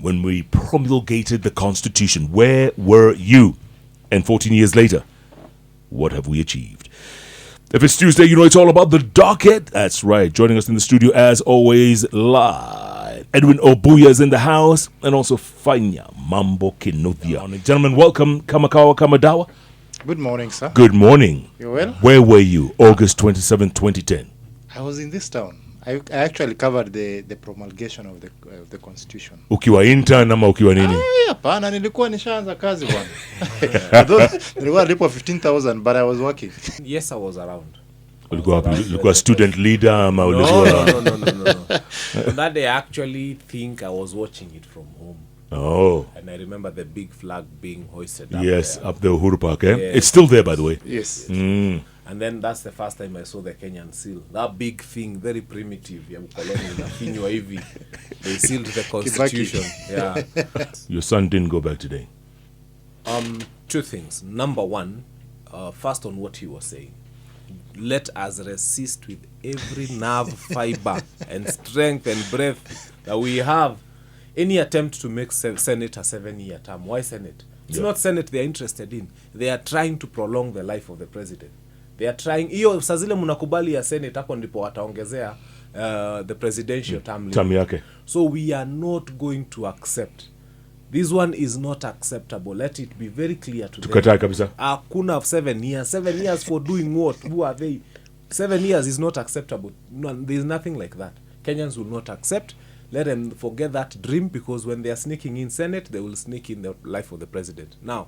when we promulgated the Constitution. Where were you? And 14 years later, what have we achieved? If it's Tuesday, you know it's all about the docket. That's right. Joining us in the studio, as always, live. Edwin Obuya is in the house, and also Fanya Mambo Kinodia. Gentlemen, welcome. Kamakawa Kamadawa. Good morning, sir. Good morning. You well? Where were you? August 27, 2010. I was in this town. I actually covered the promulgation of the constitution. Ukiwa intern ama ukiwa nini? Hapana, nilikuwa nishaanza kazi bwana. Nilikuwa nilipo 15,000 but I was working. Yes, I was around. Ulikuwa student leader ama ulikuwa? No. That day I actually think I was watching it from home. Oh. And I remember the big flag being hoisted up yes, there. up the Uhuru Park, eh? Yes. It's still there, by the way. Yes. And then that's the first time I saw the Kenyan seal. That big thing, very primitive. Ya mkoloni unafinywa hivi. They sealed the constitution. Yeah. Your son didn't go back today. Two things. Number one, first on what he was saying. Let us resist with every nerve fiber and strength and breath that we have any attempt to make Senate a 7-year term. Why Senate? It's not Senate they are interested in. They are trying to prolong the life of the president. They are trying, hiyo saa zile mnakubali ya Senate hapo ndipo wataongezea the presidential term yake. So we are not going to accept. This one is not acceptable. Let it be very clear to Tukataa kabisa. Hakuna 7 years. 7 years for doing what? Who are they? 7 years is not acceptable. No, there is nothing like that. Kenyans will not accept. Let them forget that dream, because when they are sneaking in Senate, they will sneak in the life of the president. Now,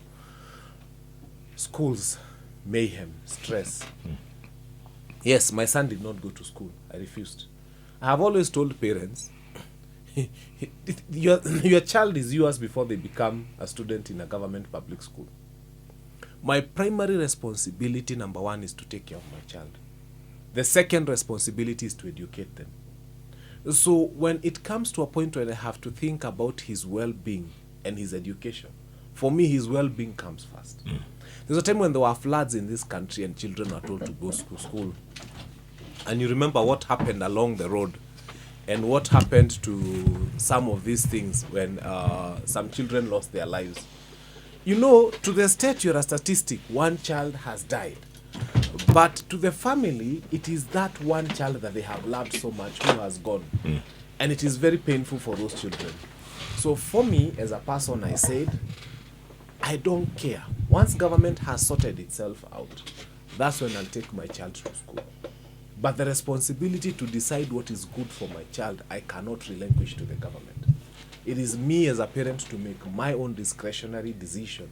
schools, mayhem, stress. Yes, my son did not go to school. I refused. I have always told parents, your child is yours before they become a student in a government public school. My primary responsibility, number one, is to take care of my child. The second responsibility is to educate them. So when it comes to a point where I have to think about his well-being and his education, for me, his well-being comes first. There's a time when there were floods in this country and children were told to go to school. And you remember what happened along the road and what happened to some of these things when some children lost their lives. You know, to the state, you're a statistic. One child has died. But to the family, it is that one child that they have loved so much who has gone. And it is very painful for those children. So for me, as a person, I said, I don't care. Once government has sorted itself out, that's when I'll take my child to school. But the responsibility to decide what is good for my child, I cannot relinquish to the government. It is me as a parent to make my own discretionary decision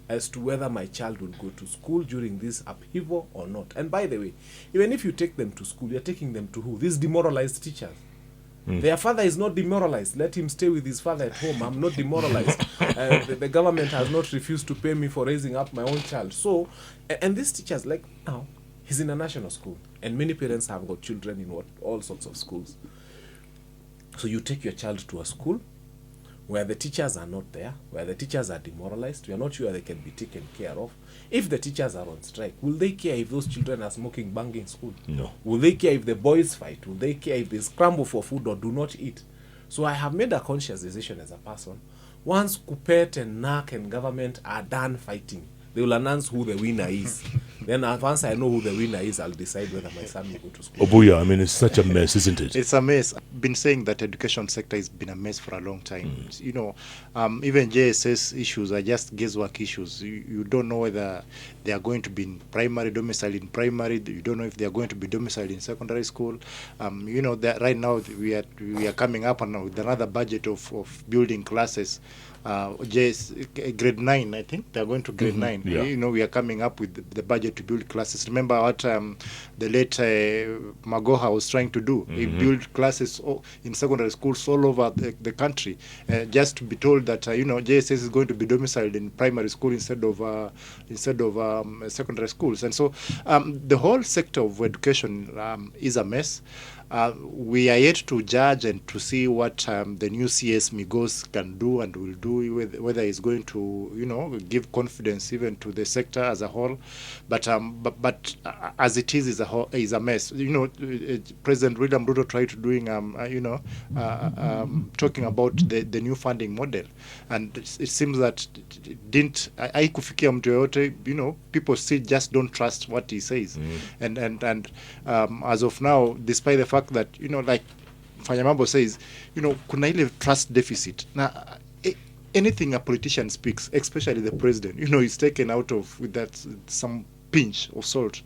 as to whether my child will go to school during this upheaval or not. And by the way, even if you take them to school, you're taking them to who? These demoralized teachers. Their father is not demoralized. Let him stay with his father at home. I'm not demoralized. The government has not refused to pay me for raising up my own child. So, and these teachers, like now, he's in a national school. And many parents have got children in all sorts of schools. So you take your child to a school where the teachers are not there, where the teachers are demoralized, we are not sure they can be taken care of. If the teachers are on strike, will they care if those children are smoking bang in school? No. Will they care if the boys fight? Will they care if they scramble for food or do not eat? So I have made a conscious decision as a person. Once Kupet and NAC and government are done fighting, they will announce who the winner is. Then once I know who the winner is, I'll decide whether my son will go to school. Obuya, I mean, it's such a mess, isn't it? It's a mess. I've been saying that education sector has been a mess for a long time. You know, even JSS issues are just guesswork issues. You don't know whether they are going to be in primary, domiciled in primary. You don't know if they are going to be domiciled in secondary school. You know, that right now we are coming up with another budget of building classes. Grade 9, I think they're going to grade 9. Yeah. You know, we are coming up with the budget to build classes. Remember what the late Magoha was trying to do? He built classes in secondary schools all over the country, just to be told that you know, JSS is going to be domiciled in primary school instead of secondary schools. And so the whole sector of education is a mess. we are yet to judge and to see what the new CS Migos can do and will do, whether it's going to, give confidence even to the sector as a whole. But as it is a mess. President William Ruto tried to doing, talking about the new funding model, and it seems that it didn't. Haikufikia mtu yoyote. People still just don't trust what he says, and as of now, despite the fact that like Fanyamambo says, kuna ile trust deficit. Now, anything a politician speaks, especially the president, is taken out of with that some pinch of salt,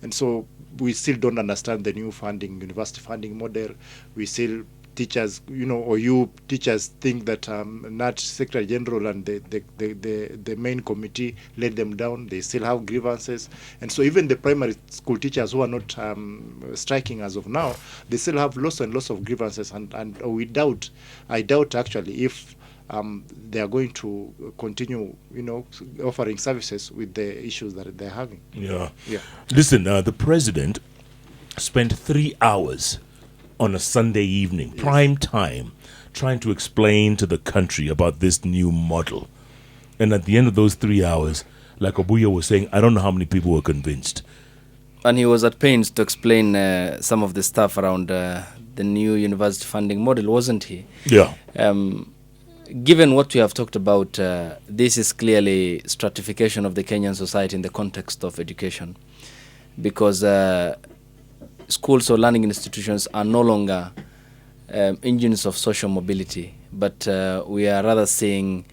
and so we still don't understand the new university funding model. We still teachers, or you teachers think that NAT Secretary General and the main committee let them down. They still have grievances, and so even the primary school teachers who are not striking as of now, they still have lots and lots of grievances, and I doubt actually if they are going to continue, offering services with the issues that they're having. Yeah. Yeah. Listen, the president spent 3 hours on a Sunday evening, prime time, trying to explain to the country about this new model. And at the end of those 3 hours, like Obuya was saying, I don't know how many people were convinced. And he was at pains to explain some of the stuff around the new university funding model, wasn't he? Yeah. Given what we have talked about, this is clearly stratification of the Kenyan society in the context of education, because schools or learning institutions are no longer engines of social mobility, but we are rather seeing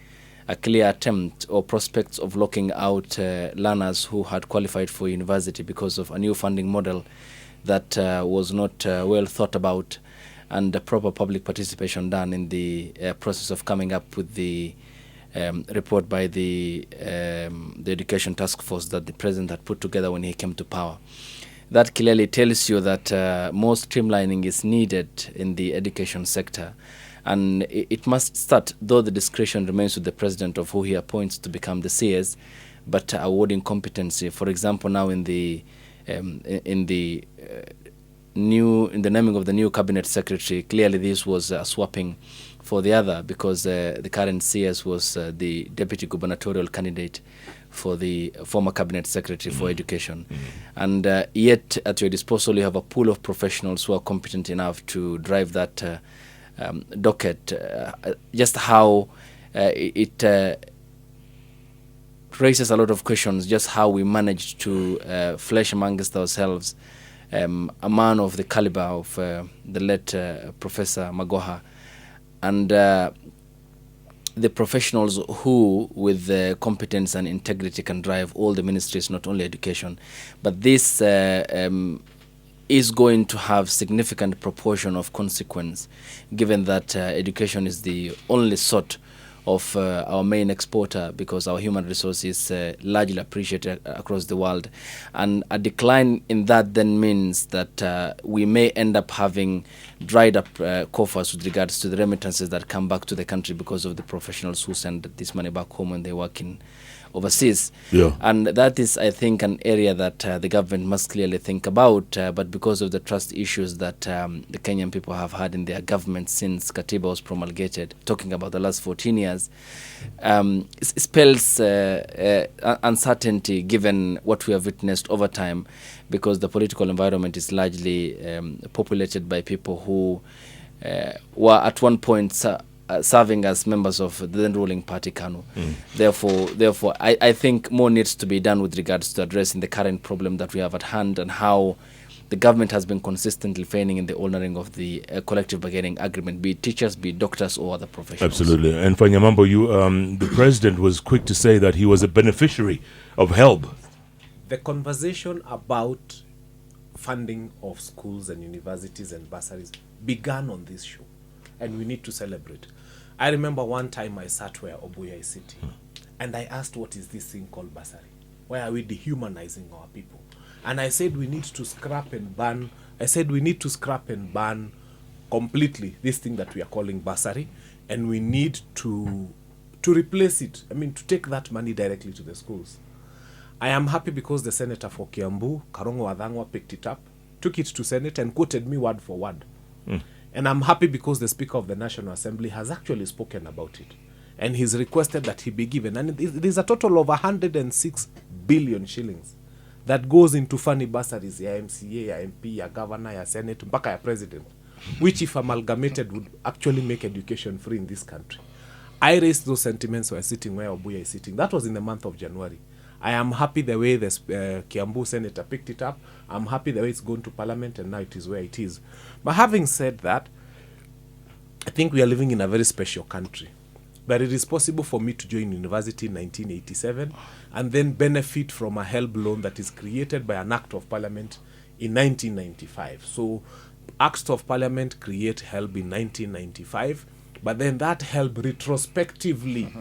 a clear attempt or prospects of locking out learners who had qualified for university because of a new funding model that was not well thought about, and the proper public participation done in the process of coming up with the report by the education task force that the president had put together when he came to power. That clearly tells you that more streamlining is needed in the education sector. And it must start, though the discretion remains with the president of who he appoints to become the CS, but awarding competency. For example, now in the naming of the new cabinet secretary, clearly this was swapping for the other, because the current CS was the deputy gubernatorial candidate for the former cabinet secretary for education. And yet at your disposal you have a pool of professionals who are competent enough to drive that docket. Just how it raises a lot of questions, just how we managed to flesh amongst ourselves a man of the caliber of the late Professor Magoha, and the professionals who, with competence and integrity, can drive all the ministries, not only education. But this is going to have significant proportion of consequence, given that education is the only sort of our main exporter, because our human resource is largely appreciated across the world. And a decline in that then means that we may end up having dried up coffers with regards to the remittances that come back to the country because of the professionals who send this money back home when they work in overseas. Yeah. And that is, I think, an area that the government must clearly think about, but because of the trust issues that the Kenyan people have had in their government since Katiba was promulgated, talking about the last 14 years, spells uncertainty given what we have witnessed over time, because the political environment is largely populated by people who were at one point serving as members of the then ruling party, KANU. Therefore, I think more needs to be done with regards to addressing the current problem that we have at hand, and how the government has been consistently failing in the honouring of the collective bargaining agreement, be it teachers, be it doctors, or other professionals. Absolutely. And Fanyamambo, the president was quick to say that he was a beneficiary of help. The conversation about funding of schools and universities and bursaries began on this show, and we need to celebrate. I remember one time I sat where Obuya is sitting, and I asked, what is this thing called bursary? Why are we dehumanizing our people? And I said we need to scrap and ban. I said we need to scrap and ban completely this thing that we are calling bursary, and we need to replace it. I mean, to take that money directly to the schools. I am happy because the senator for Kiambu, Karongo Wadhangwa, picked it up, took it to Senate and quoted me word for word. And I'm happy because the Speaker of the National Assembly has actually spoken about it. And he's requested that he be given. And there's a total of 106 billion shillings that goes into funny bursaries, ya MCA, ya MP, ya governor, ya Senate, mpaka ya president, which if amalgamated would actually make education free in this country. I raised those sentiments while sitting where Obuya is sitting. That was in the month of January. I am happy the way the Kiambu senator picked it up. I'm happy the way it's gone to parliament, and now it is where it is. But having said that, I think we are living in a very special country. But it is possible for me to join university in 1987 and then benefit from a HELB loan that is created by an act of parliament in 1995. So acts of parliament create HELB in 1995, but then that HELB retrospectively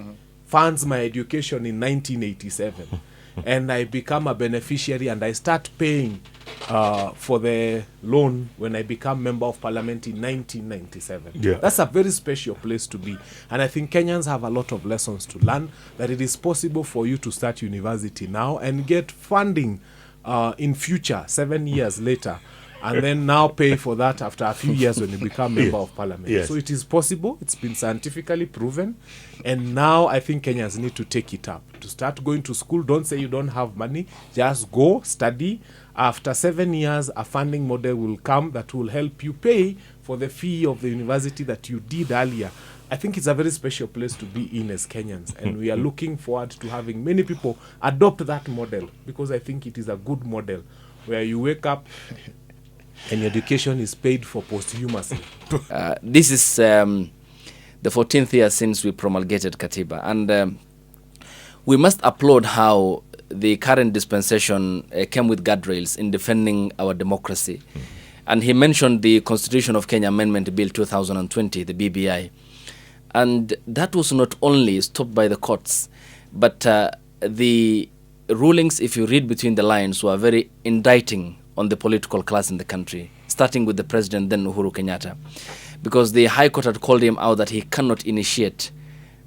funds my education in 1987. And I become a beneficiary and I start paying for the loan when I become member of parliament in 1997. Yeah. That's a very special place to be. And I think Kenyans have a lot of lessons to learn, that it is possible for you to start university now and get funding in future, 7 years later, and then now pay for that after a few years when you become member of parliament. Yes. So it is possible. It's been scientifically proven. And now I think Kenyans need to take it up. To start going to school, don't say you don't have money. Just go, study. After 7 years, a funding model will come that will help you pay for the fee of the university that you did earlier. I think it's a very special place to be in as Kenyans. And we are looking forward to having many people adopt that model, because I think it is a good model where you wake up and your education is paid for posthumously. This is the 14th year since we promulgated Katiba, and we must applaud how the current dispensation came with guardrails in defending our democracy. And he mentioned the Constitution of Kenya Amendment Bill 2020, the BBI. And that was not only stopped by the courts, but the rulings, if you read between the lines, were very indicting on the political class in the country, starting with the president, then Uhuru Kenyatta, because the High Court had called him out that he cannot initiate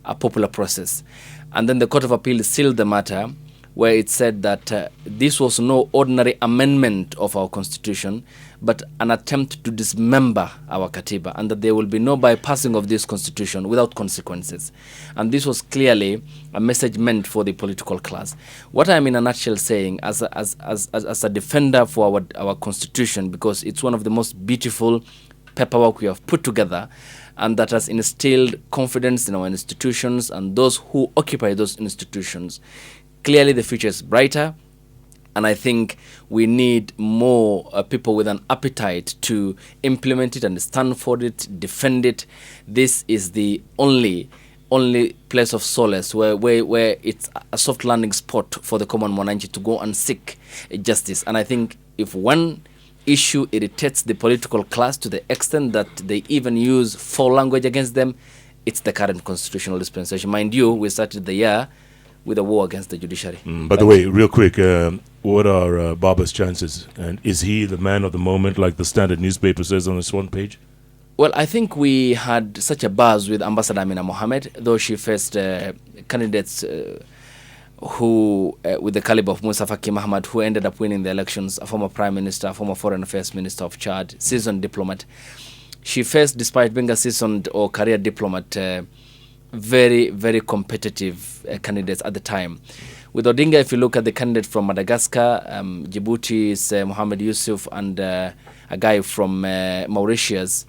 a popular process. And then the Court of Appeal sealed the matter, where it said that this was no ordinary amendment of our constitution, but an attempt to dismember our Katiba, and that there will be no bypassing of this constitution without consequences. And this was clearly a message meant for the political class. What I'm in a nutshell saying, as a defender for our constitution, because it's one of the most beautiful paperwork we have put together, and that has instilled confidence in our institutions and those who occupy those institutions. Clearly the future is brighter, and I think we need more people with an appetite to implement it and stand for it, defend it. This is the only place of solace where it's a soft landing spot for the common mwananchi to go and seek justice. And I think if one issue irritates the political class to the extent that they even use foul language against them, it's the current constitutional dispensation. Mind you, we started the year with a war against the judiciary. By the way, real quick, what are Baba's chances? And is he the man of the moment, like the Standard newspaper says on its front page? Well, I think we had such a buzz with Ambassador Amina Mohamed, though she faced candidates who, with the caliber of Musa Faki Mahamat, who ended up winning the elections, a former Prime Minister, a former Foreign Affairs Minister of Chad, seasoned diplomat. She faced, despite being a seasoned or career diplomat, very, very competitive candidates at the time. With Odinga, if you look at the candidate from Madagascar, Djibouti's Mohamed Yusuf, and a guy from Mauritius,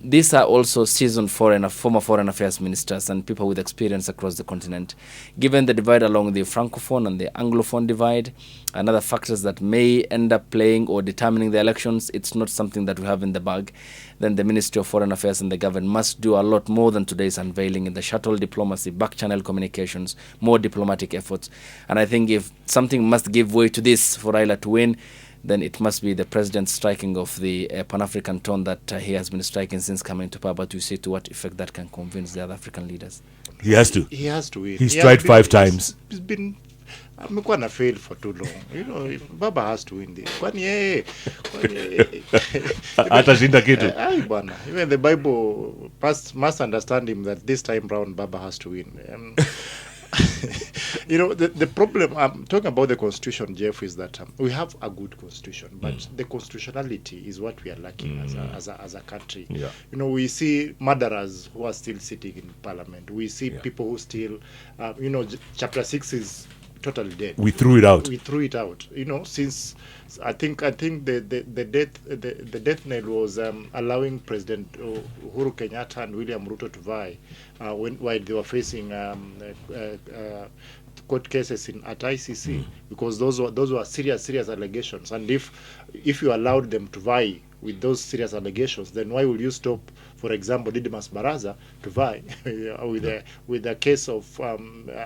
these are also seasoned former foreign affairs ministers and people with experience across the continent. Given the divide along the Francophone and the Anglophone divide, and other factors that may end up playing or determining the elections, it's not something that we have in the bag. Then the Ministry of Foreign Affairs and the government must do a lot more than today's unveiling in the shuttle diplomacy, back-channel communications, more diplomatic efforts. And I think if something must give way to this for Raila to win, then it must be the president's striking of the Pan-African tone that he has been striking since coming to power. But you see to what effect that can convince the other African leaders. He has to. He has to win. He's tried 5 times. He's been amekuwa na fail for too long. You know, Baba has to win this. Kwani yeye Atashinda kitu. Ai bwana. Even the Bible must understand him that this time round Baba has to win. You know, the problem, talking about the constitution, Jeff, is that we have a good constitution, but the constitutionality is what we are lacking as a country. Yeah. You know, we see murderers who are still sitting in parliament. We see Yeah. people who still, you know, chapter 6 is totally dead. We threw it out. We threw it out. You know, since I think the death knell was allowing President Uhuru Kenyatta and William Ruto to vie while they were facing court cases at ICC, because those were serious allegations. And if you allowed them to vie with those serious allegations, then why would you stop, for example, Didmus Baraza to vie with a case of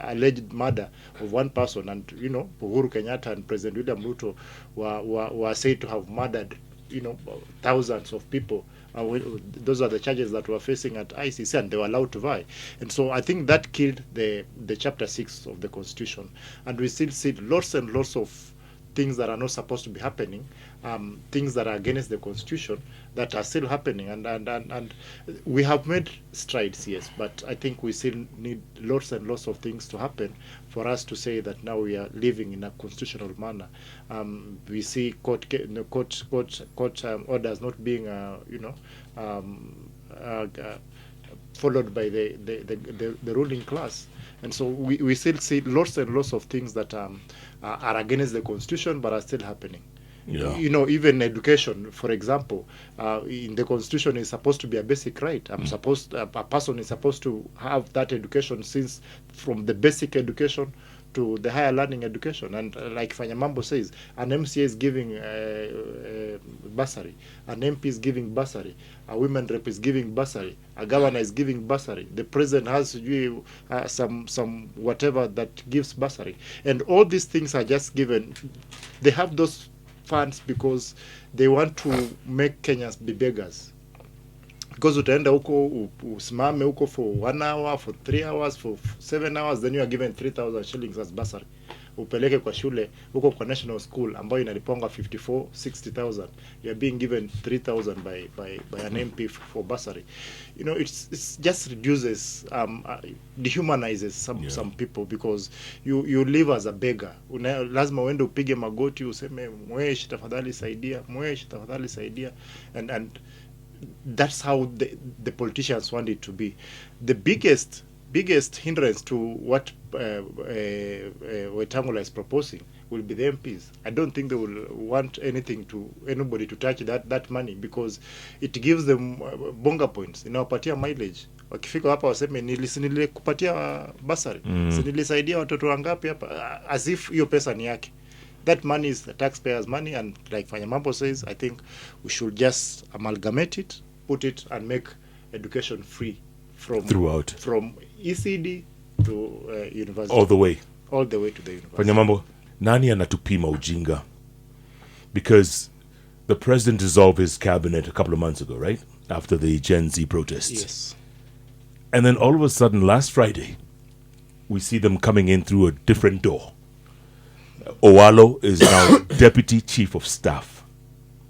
alleged murder of one person? And you know, Uhuru Kenyatta and President William Ruto were said to have murdered, you know, thousands of people. Those are the charges that were facing at ICC, and they were allowed to vie. And so I think that killed the chapter 6 of the constitution. And we still see lots and lots of things that are not supposed to be happening, things that are against the constitution that are still happening. And we have made strides, yes, but I think we still need lots and lots of things to happen for us to say that now we are living in a constitutional manner. We see court orders not being, followed by the ruling class. And so we still see lots and lots of things that are against the constitution but are still happening. Yeah. You know, even education, for example, in the constitution is supposed to be a basic right. A person is supposed to have that education, since from the basic education to the higher learning education. And like Fanyamambo says, an MCA is giving bursary, an MP is giving bursary, a women rep is giving bursary, a governor is giving bursary, the president has some whatever that gives bursary. And all these things are just given. They have those funds because they want to make Kenyans be beggars. Because utaenda huko usimame huko for 1 hour, for 3 hours, for 7 hours, then you are given 3,000 shillings as bursary. Upeleke kwa shule huko kwa national school ambayo inalipongwa 60,000, you are being given 3,000 by an MP for bursary. You know, it's just reduces, dehumanizes some people, because you live as a beggar. Lazima uende upige magoti useme mweshi tafadhali saidia, and that's how the politicians want it to be. The biggest hindrance to what Wetangula is proposing will be the MPs. I don't think they will want anybody to touch that money, because it gives them bonga points, inawapatia mileage. Wakifika hapa waseme nilikupatia basari, nilisaidia watoto wangapi hapa, as if hiyo pesa ni yake. That money is the taxpayers' money, and like Fanyamambo says, I think we should just amalgamate it, put it, and make education free from ECD to university. All the way to the university. Fanyamambo, nani anatupima ujinga? Because the president dissolved his cabinet a couple of months ago, right? After the Gen Z protests. Yes. And then all of a sudden, last Friday, we see them coming in through a different door. Owalo is now Deputy Chief of Staff.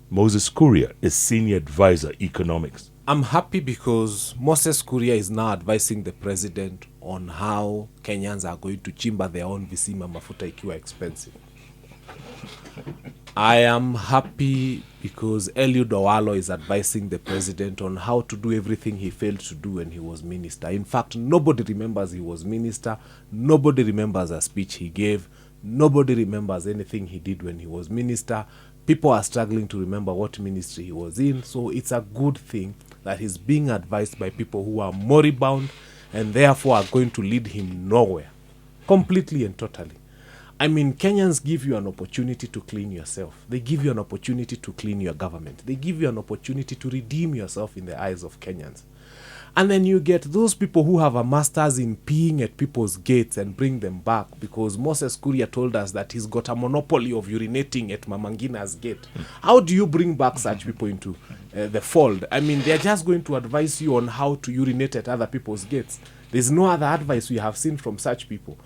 Moses Kuria is Senior Advisor, Economics. I'm happy because Moses Kuria is now advising the president on how Kenyans are going to chimba their own visima mafuta ikiwa expensive. I am happy because Eliud Owalo is advising the president on how to do everything he failed to do when he was minister. In fact, nobody remembers he was minister. Nobody remembers a speech he gave. Nobody remembers anything he did when he was minister. People are struggling to remember what ministry he was in. So it's a good thing that he's being advised by people who are moribund and therefore are going to lead him nowhere. Completely and totally. I mean, Kenyans give you an opportunity to clean yourself. They give you an opportunity to clean your government. They give you an opportunity to redeem yourself in the eyes of Kenyans. And then you get those people who have a master's in peeing at people's gates and bring them back, because Moses Kuria told us that he's got a monopoly of urinating at Mamangina's gate. How do you bring back such people into the fold? I mean, they're just going to advise you on how to urinate at other people's gates. There's no other advice we have seen from such people.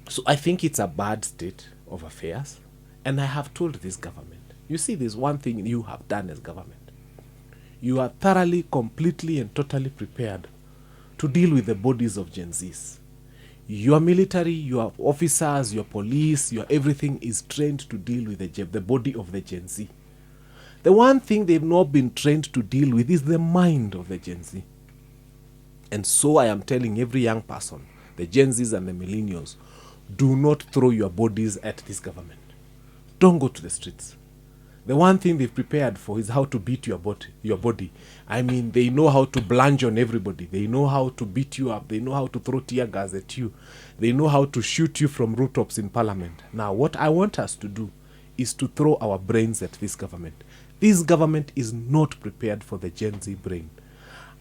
So I think it's a bad state of affairs. And I have told this government, you see, there's one thing you have done as government. You are thoroughly, completely, and totally prepared to deal with the bodies of GenZs. Your military, your officers, your police, your everything is trained to deal with the body of the Gen Z. The one thing they've not been trained to deal with is the mind of the Gen Z. And so I am telling every young person, the Gen Zs and the millennials, do not throw your bodies at this government. Don't go to the streets. The one thing they've prepared for is how to beat your body. I mean, they know how to blanch on everybody. They know how to beat you up. They know how to throw tear gas at you. They know how to shoot you from rooftops in parliament. Now, what I want us to do is to throw our brains at this government. This government is not prepared for the Gen Z brain.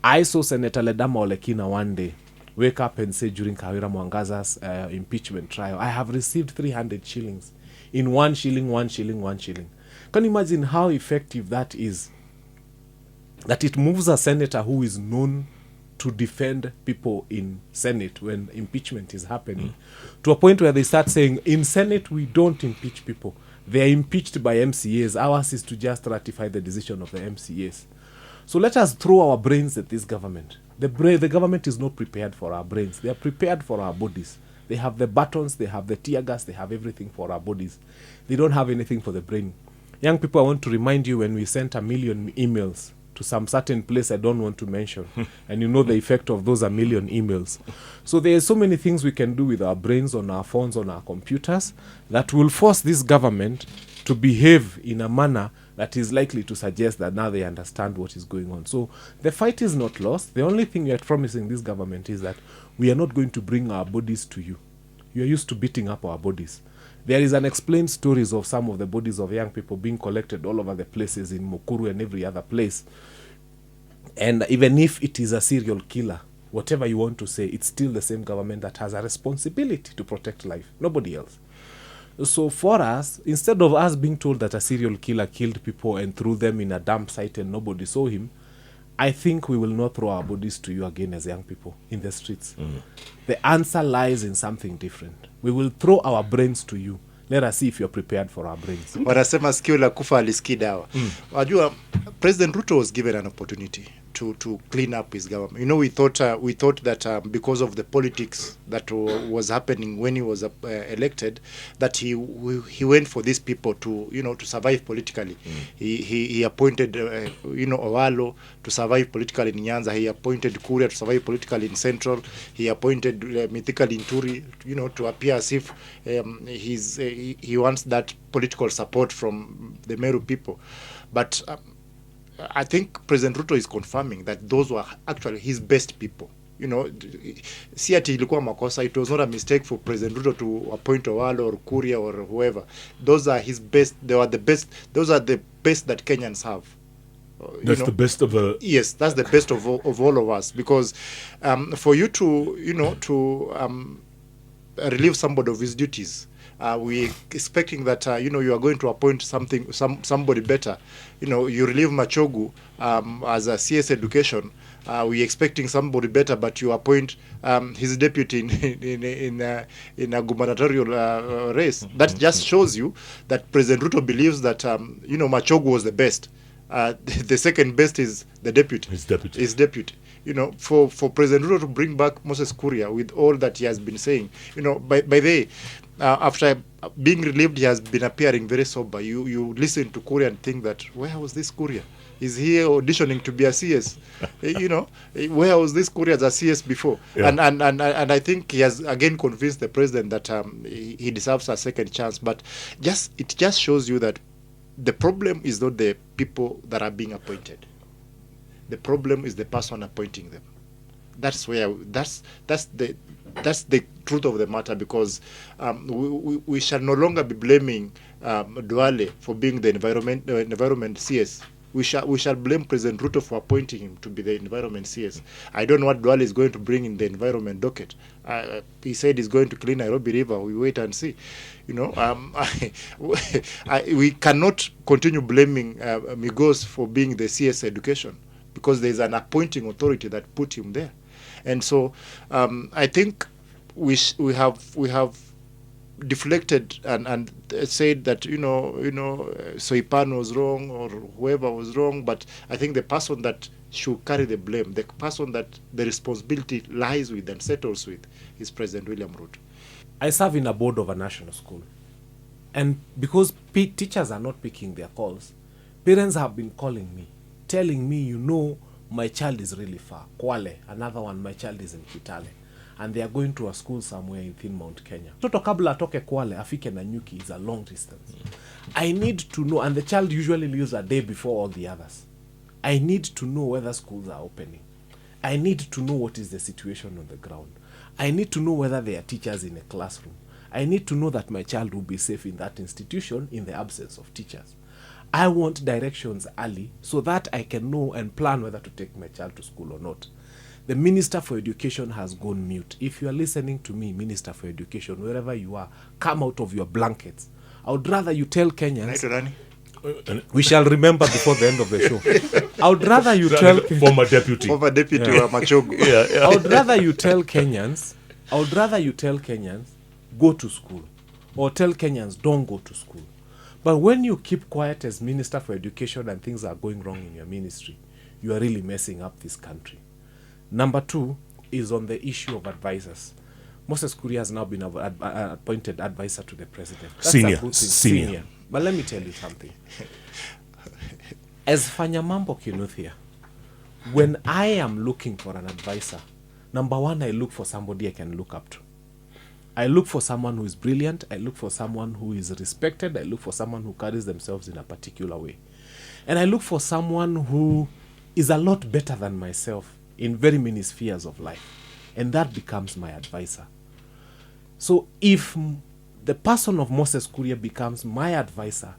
I saw Senator Ledama Olekina one day wake up and say during Kawira Mwangaza's impeachment trial, I have received 300 shillings. In 1 shilling, 1 shilling, 1 shilling. Can you imagine how effective that is? That it moves a senator who is known to defend people in Senate when impeachment is happening to a point where they start saying, in Senate, we don't impeach people. They are impeached by MCAs. Ours is to just ratify the decision of the MCAs. So let us throw our brains at this government. The government is not prepared for our brains. They are prepared for our bodies. They have the buttons, they have the tear gas, they have everything for our bodies. They don't have anything for the brain. Young people, I want to remind you when we sent 1 million emails to some certain place I don't want to mention, and you know the effect of those 1 million emails. So there are so many things we can do with our brains, on our phones, on our computers, that will force this government to behave in a manner that is likely to suggest that now they understand what is going on. So the fight is not lost. The only thing we are promising this government is that we are not going to bring our bodies to you. You are used to beating up our bodies. There is unexplained stories of some of the bodies of young people being collected all over the places in Mukuru and every other place. And even if it is a serial killer, whatever you want to say, it's still the same government that has a responsibility to protect life, nobody else. So for us, instead of us being told that a serial killer killed people and threw them in a dump site and nobody saw him, I think we will not throw our bodies to you again as young people in the streets. The answer lies in something different. We will throw our brains to you. Let us see if you're prepared for our brains. Wanasema sikio la kufa alisikii dawa. Wajua, President Ruto was given an opportunity to clean up his government. You know, we thought that because of the politics that was happening when he was elected, that he went for these people to survive politically. He appointed Owalo to survive politically in Nyanza. He appointed Kuria to survive politically in Central. He appointed Mithika Linturi, to appear as if he wants that political support from the Meru people. But I think President Ruto is confirming that those were actually his best people. Si ati ilikuwa makosa. It was not a mistake for President Ruto to appoint Owalo or Kuria or whoever. Those are his best. They were the best. Those are the best that Kenyans have. That's the best of a... Yes, that's the best of all of us. Because for you to relieve somebody of his duties, we expecting that you are going to appoint somebody better. You relieve Machogu as a CS education. We expecting somebody better, but you appoint his deputy in a gubernatorial race. That just shows you that President Ruto believes that Machogu was the best. The second best is the deputy. His deputy. For President Ruto to bring back Moses Kuria with all that he has been saying, by the after being relieved, he has been appearing very sober. You listen to Kuria and think that, where was this Kuria? Is he auditioning to be a CS? Where was this Kuria as a CS before? Yeah. And I think he has again convinced the president that he deserves a second chance. But it just shows you that the problem is not the people that are being appointed. The problem is the person appointing them. That's the truth of the matter, because we shall no longer be blaming Duale for being the environment CS. We shall blame President Ruto for appointing him to be the environment CS. I don't know what Duale is going to bring in the environment docket. He said he's going to clean Nairobi River. We wait and see. We cannot continue blaming Migos for being the CS education, because there's an appointing authority that put him there. And so I think we have deflected and said that Soipan was wrong or whoever was wrong, but I think the person that should carry the blame. The person that the responsibility lies with and settles with is President William Ruto. I serve in a board of a national school. And because teachers are not picking their calls, parents have been calling me, telling me, you know, my child is really far. Kwale, another one, my child is in Kitale. And they are going to a school somewhere in Thin Mount Kenya. Toto kabla atoke Kwale, afike Nanyuki is a long distance. I need to know, and the child usually leaves a day before all the others. I need to know whether schools are opening. I need to know what is the situation on the ground. I need to know whether there are teachers in a classroom. I need to know that my child will be safe in that institution in the absence of teachers. I want directions early so that I can know and plan whether to take my child to school or not. The Minister for Education has gone mute. If you are listening to me, Minister for Education, wherever you are, come out of your blankets. I would rather you tell Kenyans... We shall remember before the end of the show. I would rather you tell... Former deputy. Former deputy wa Machogu. I would rather you tell Kenyans, go to school. Or tell Kenyans, don't go to school. But when you keep quiet as Minister for Education and things are going wrong in your ministry, you are really messing up this country. Number 2 is on the issue of advisors. Moses Kuria has now been appointed advisor to the president. That's Senior. a good thing. Senior. But let me tell you something. As Fanyamambo Kinuthia, when I am looking for an advisor, number 1, I look for somebody I can look up to. I look for someone who is brilliant. I look for someone who is respected. I look for someone who carries themselves in a particular way. And I look for someone who is a lot better than myself in very many spheres of life. And that becomes my advisor. So if the person of Moses Kuria becomes my advisor,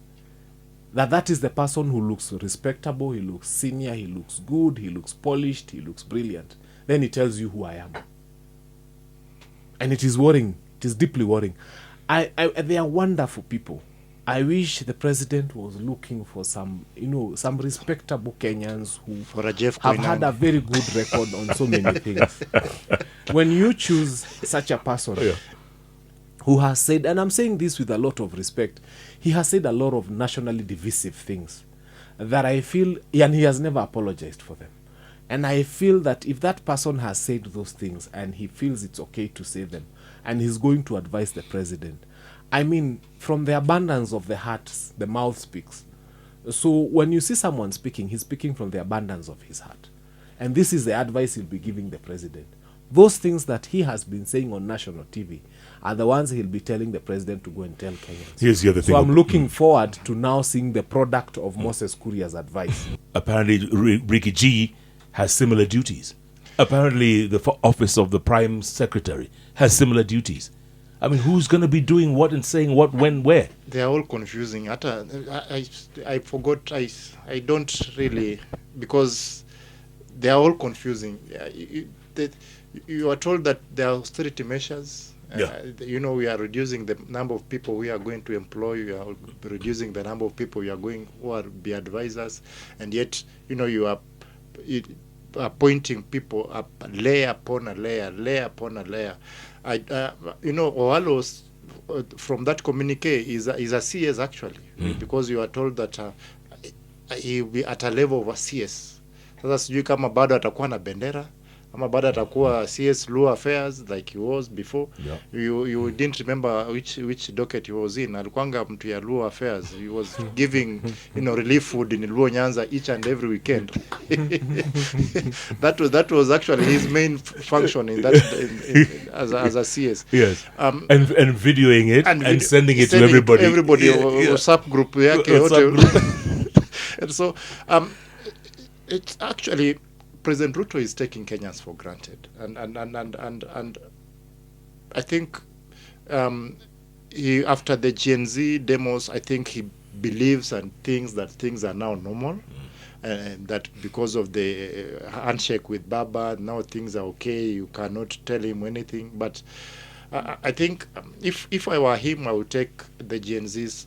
that is the person who looks respectable, he looks senior, he looks good, he looks polished, he looks brilliant, then he tells you who I am. And it is worrying. It is deeply worrying. They are wonderful people. I wish the president was looking for some respectable Kenyans who have had a very good record on so many things. When you choose such a person who has said, and I'm saying this with a lot of respect, he has said a lot of nationally divisive things that I feel, and he has never apologized for them. And I feel that if that person has said those things and he feels it's okay to say them, and he's going to advise the president, I mean, from the abundance of the heart, the mouth speaks. So when you see someone speaking, he's speaking from the abundance of his heart. And this is the advice he'll be giving the president. Those things that he has been saying on national TV are the ones he'll be telling the president to go and tell Kenyans. Here's the other thing. So I'm looking forward to now seeing the product of Moses Kuria's advice. Apparently, Ricky G has similar duties. Apparently, the office of the Prime Secretary has similar duties. I mean, who's going to be doing what and saying what, when, where? They are all confusing. I forgot. I don't really, because they are all confusing. You are told that there are austerity measures. We are reducing the number of people we are going to employ. We are reducing the number of people we are going who are be advisors, and yet you are appointing people up layer upon a layer upon a layer. Owalos from that communique is a CS actually, because you are told that he will be at a level of a CS. Sasa sijui kama bado atakuwa na bendera ama bado atakuwa CS Law Affairs like he was before. You didn't remember which docket he was in. Alikuanga mtu ya Law Affairs. He was giving relief food in Luo Nyanza each and every weekend. that was actually his main function in that as a CS. Yes. And videoing it and sending it to everybody. WhatsApp group yake. And so it's actually President Ruto is taking Kenyans for granted, and I think he, after the GenZ demos, I think he believes and thinks that things are now normal, and that because of the handshake with Baba, now things are okay. You cannot tell him anything. But I think if I were him, I would take the GenZs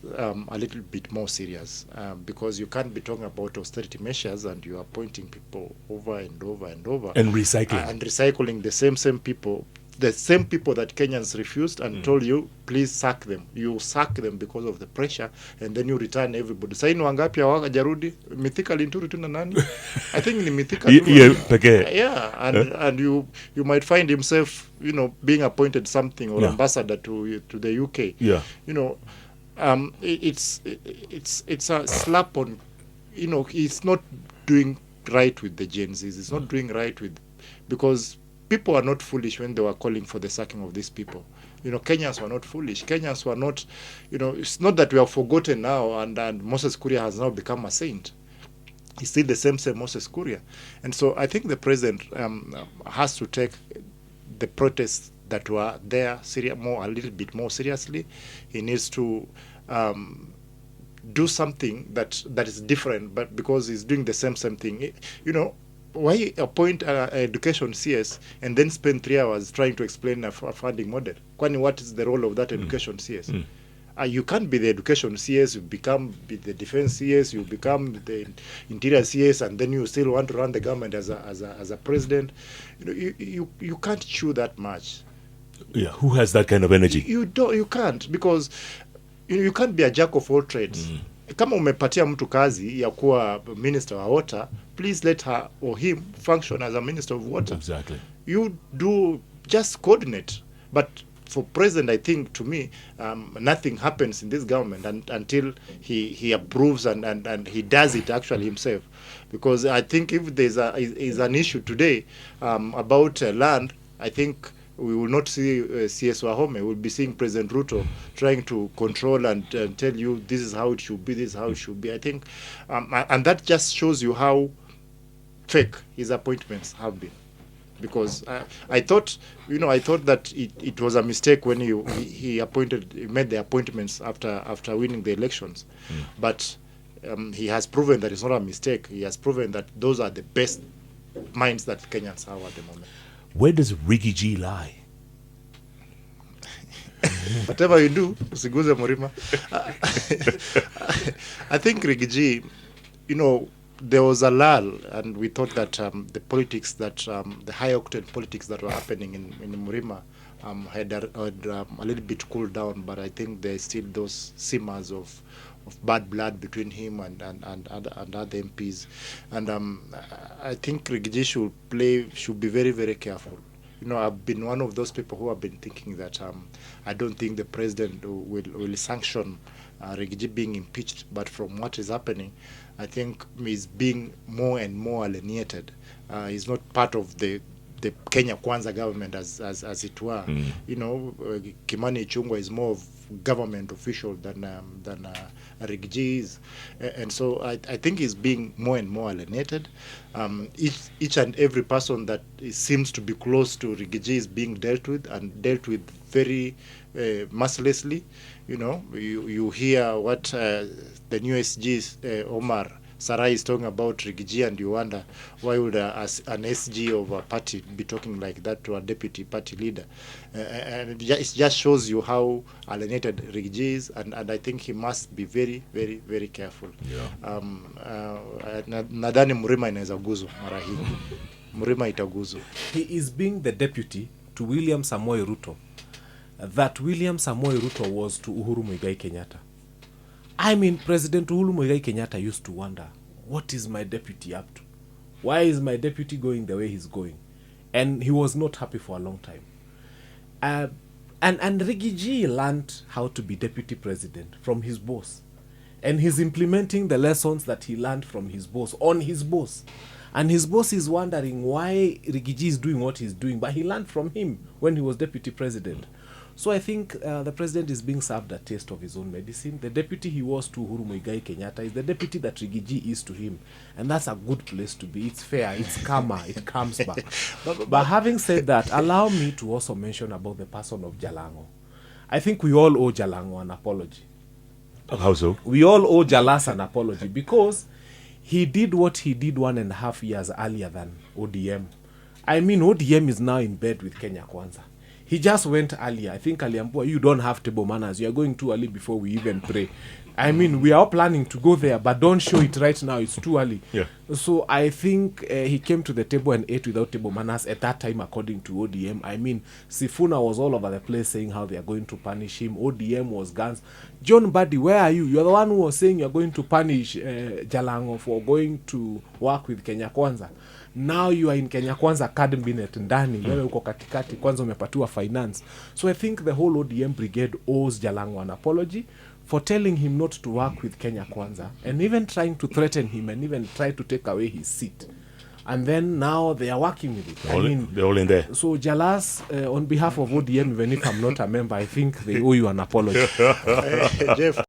a little bit more serious, because you can't be talking about austerity measures and you are appointing people over and over and over. And recycling. And recycling the same people the same people that Kenyans refused and told you, please sack them. You sack them because of the pressure, and then you return everybody. Saini wangapi hawajarudi? Mithika Linturi tuna nani? I think ni Mithika. Yeah, and you might find himself, being appointed something or ambassador to the UK. Yeah. It's a slap on, it's not doing right with the GenZs. It's not doing right with, because people are not foolish when they were calling for the sacking of these people. Kenyans were not foolish. Kenyans were not, it's not that we have forgotten now and Moses Kuria has now become a saint. He's still the same Moses Kuria. And so I think the president has to take the protests that were there a little bit more seriously. He needs to do something that is different, but because he's doing the same thing. Why appoint an education CS and then spend 3 hours trying to explain a funding model? Kwani, what is the role of that education CS? You can't be the education CS, you become the defense CS, you become the interior CS, and then you still want to run the government as a president. You can't chew that much. Yeah, who has that kind of energy? You can't, because you can't be a jack of all trades. Kama umepatia mtu kazi ya kuwa minister wa water, please let her or him function as a minister of water. Exactly. You do just coordinate. But for president, I think, to me, nothing happens in this government until he approves and he does it actually himself. Because I think if there's an issue today about land, I think we will not see CS Wahome. We'll be seeing President Ruto trying to control and tell you this is how it should be, this is how it should be. I think, and that just shows you how fake his appointments have been. Because I thought that it was a mistake when he made the appointments after winning the elections. But he has proven that it's not a mistake. He has proven that those are the best minds that Kenyans have at the moment. Where does Riggy G lie? Whatever you do, usiguze Murima. I think Riggy G, there was a lull, and we thought that the politics the high-octane politics that were happening in Murima had a little bit cooled down, but I think there's still those simmers of bad blood between him and other MPs. And I think Riggy G should be very, very careful. I've been one of those people who have been thinking that I don't think the president will sanction Riggy G being impeached, but from what is happening, I think he's being more and more alienated. He's not part of the Kenya Kwanza government as it were. Kimani Ichung'wah is more of government official than Riggy G is, and so I think he's being more and more alienated. Each and every person that seems to be close to Riggy G is being dealt with, and dealt with very mercilessly. You hear what the new SG Omar Sarai is talking about Riggy G, and you wonder why would an SG of a party be talking like that to a deputy party leader, and it just shows you how alienated Riggy G is, and I think he must be very, very, very careful. Nadhani Murima inaweza guzwa mara hii. Murima itaguzwa. He is being the deputy to William Samoei Ruto that William Samoei Ruto was to Uhuru Muigai Kenyatta. I mean, President Uhuru Muigai Kenyatta used to wonder, what is my deputy up to? Why is my deputy going the way he's going? And he was not happy for a long time. And Riggy G learned how to be deputy president from his boss. And he's implementing the lessons that he learned from his boss on his boss. And his boss is wondering why Riggy G is doing what he's doing, but he learned from him when he was deputy president. So I think the president is being served a taste of his own medicine. The deputy he was to Uhuru Muigai Kenyatta is the deputy that Riggy G is to him. And that's a good place to be. It's fair, it's karma, it comes back. But having said that, allow me to also mention about the person of Jalango. I think we all owe Jalango an apology. How so? We all owe Jalas an apology because he did what he did 1.5 years earlier than ODM. I mean, ODM is now in bed with Kenya Kwanza. He just went earlier. I think Aliambua, you don't have table manners. You are going too early before we even pray. I mean, we are all planning to go there, but don't show it right now. It's too early. Yeah. So I think he came to the table and ate without table manners at that time, according to ODM. I mean, Sifuna was all over the place saying how they are going to punish him. ODM was guns. John Buddy, where are you? You're the one who was saying you're going to punish Jalango for going to work with Kenya Kwanza. Now you are in Kenya Kwanza cabinet ndani, wewe uko katikati, kwanza umepatiwa finance. So I think the whole ODM brigade owes Jalango an apology for telling him not to work with Kenya Kwanza, and even trying to threaten him and even try to take away his seat. And then now they are working with it. They're all in there. So Jalas, on behalf of ODM, even if I'm not a member, I think they owe you an apology. Jeff,